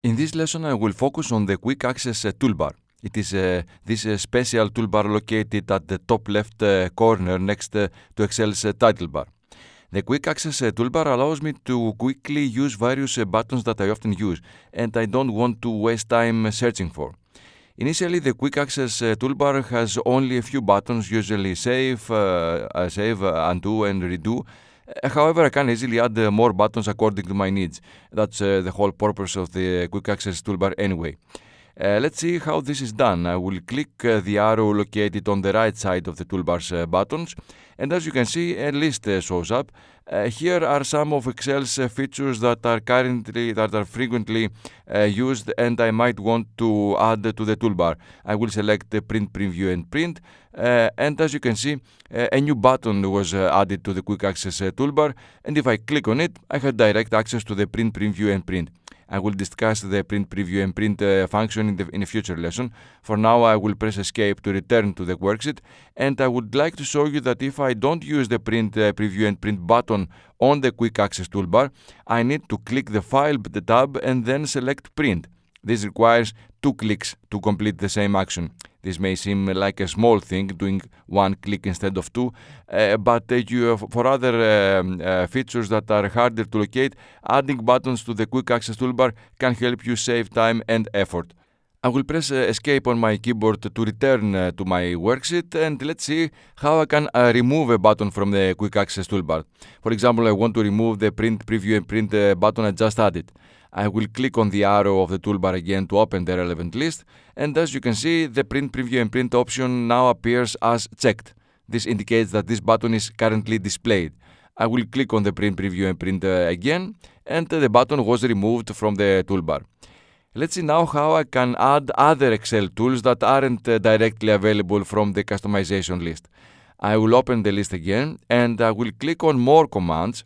In this lesson, I will focus on the Quick Access Toolbar. It is this special toolbar located at the top left corner next to Excel's title bar. The Quick Access Toolbar allows me to quickly use various buttons that I often use and I don't want to waste time searching for. Initially, the Quick Access Toolbar has only a few buttons, usually save, undo, and redo. However, I can easily add more buttons according to my needs. That's the whole purpose of the Quick Access Toolbar anyway. Let's see how this is done. I will click the arrow located on the right side of the toolbar's buttons, and as you can see, a list shows up. Here are some of Excel's features that are frequently used and I might want to add to the toolbar. I will select the Print, Preview and Print, and as you can see, a new button was added to the Quick Access Toolbar, and if I click on it, I have direct access to the Print, Preview and Print. I will discuss the Print, Preview and Print function in a future lesson. For now, I will press Escape to return to the worksheet, and I would like to show you that if I don't use the Print, Preview and Print button on the Quick Access Toolbar, I need to click the File tab and then select Print. This requires 2 clicks to complete the same action. This may seem like a small thing, doing 1 click instead of 2, but for other features that are harder to locate, adding buttons to the Quick Access Toolbar can help you save time and effort. I will press Escape on my keyboard to return to my worksheet, and let's see how I can remove a button from the Quick Access Toolbar. For example, I want to remove the Print, Preview and Print button I just added. I will click on the arrow of the toolbar again to open the relevant list, and as you can see, the Print, Preview and Print option now appears as checked. This indicates that this button is currently displayed. I will click on the Print, Preview and Print again, and the button was removed from the toolbar. Let's see now how I can add other Excel tools that aren't directly available from the customization list. I will open the list again, and I will click on More Commands.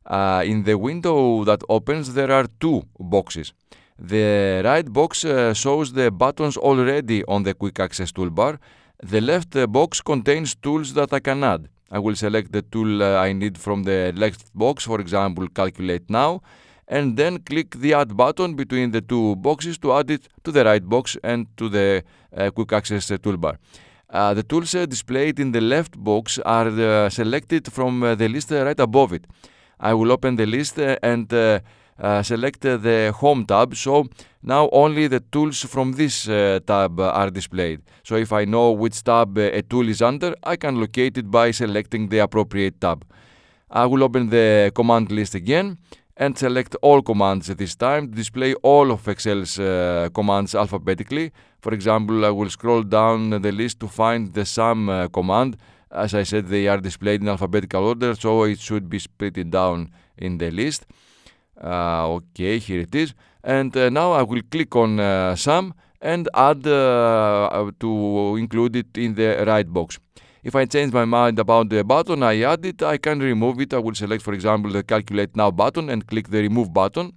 In the window that opens, there are 2 boxes. The right box shows the buttons already on the Quick Access Toolbar. The left box contains tools that I can add. I will select the tool I need from the left box, for example, Calculate Now, and then click the Add button between the 2 boxes to add it to the right box and to the Quick Access Toolbar. The tools displayed in the left box are selected from the list right above it. I will open the list and select the Home tab, so now only the tools from this tab are displayed. So if I know which tab a tool is under, I can locate it by selecting the appropriate tab. I will open the command list again and select all commands this time to display all of Excel's commands alphabetically. For example, I will scroll down the list to find the Sum command. As I said, they are displayed in alphabetical order, so it should be split down in the list. Okay, here it is. And now I will click on Sum and add to include it in the right box. If I change my mind about the button I added, I can remove it. I will select, for example, the Calculate Now button and click the Remove button,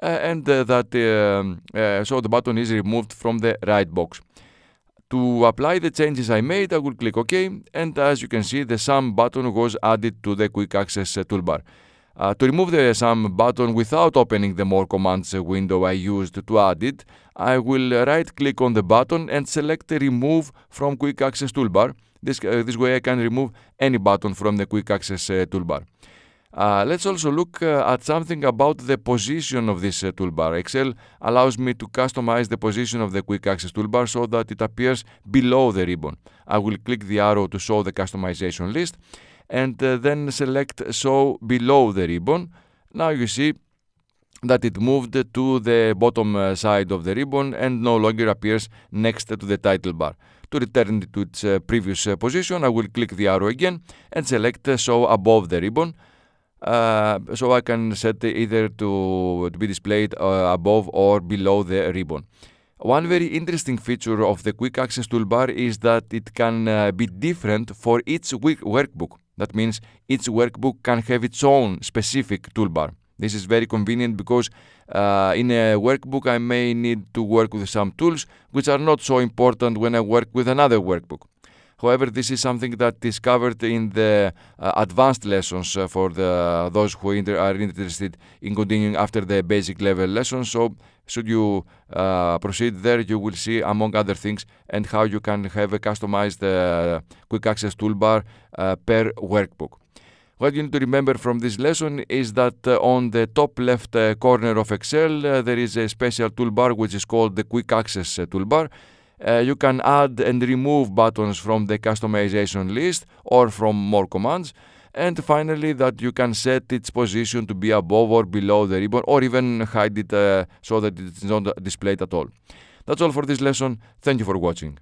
so the button is removed from the right box. To apply the changes I made, I will click OK, and as you can see, the Sum button was added to the Quick Access Toolbar. To remove the Sum button without opening the More Commands window I used to add it, I will right-click on the button and select Remove from Quick Access Toolbar. This way I can remove any button from the Quick Access Toolbar. Let's also look at something about the position of this toolbar. Excel allows me to customize the position of the Quick Access Toolbar so that it appears below the ribbon. I will click the arrow to show the customization list and then select Show Below the Ribbon. Now you see that it moved to the bottom side of the ribbon and no longer appears next to the title bar. To return it to its previous position, I will click the arrow again and select Show Above the Ribbon. So I can set either to be displayed above or below the ribbon. One very interesting feature of the Quick Access Toolbar is that it can be different for each workbook. That means each workbook can have its own specific toolbar. This is very convenient because in a workbook I may need to work with some tools which are not so important when I work with another workbook. However, this is something that is covered in the advanced lessons for those who are interested in continuing after the basic level lessons. So should you proceed there, you will see, among other things, and how you can have a customized quick access toolbar per workbook. What you need to remember from this lesson is that on the top left corner of Excel, there is a special toolbar which is called the Quick Access Toolbar. You can add and remove buttons from the customization list or from more commands. And finally, that you can set its position to be above or below the ribbon, or even hide it so that it's not displayed at all. That's all for this lesson. Thank you for watching.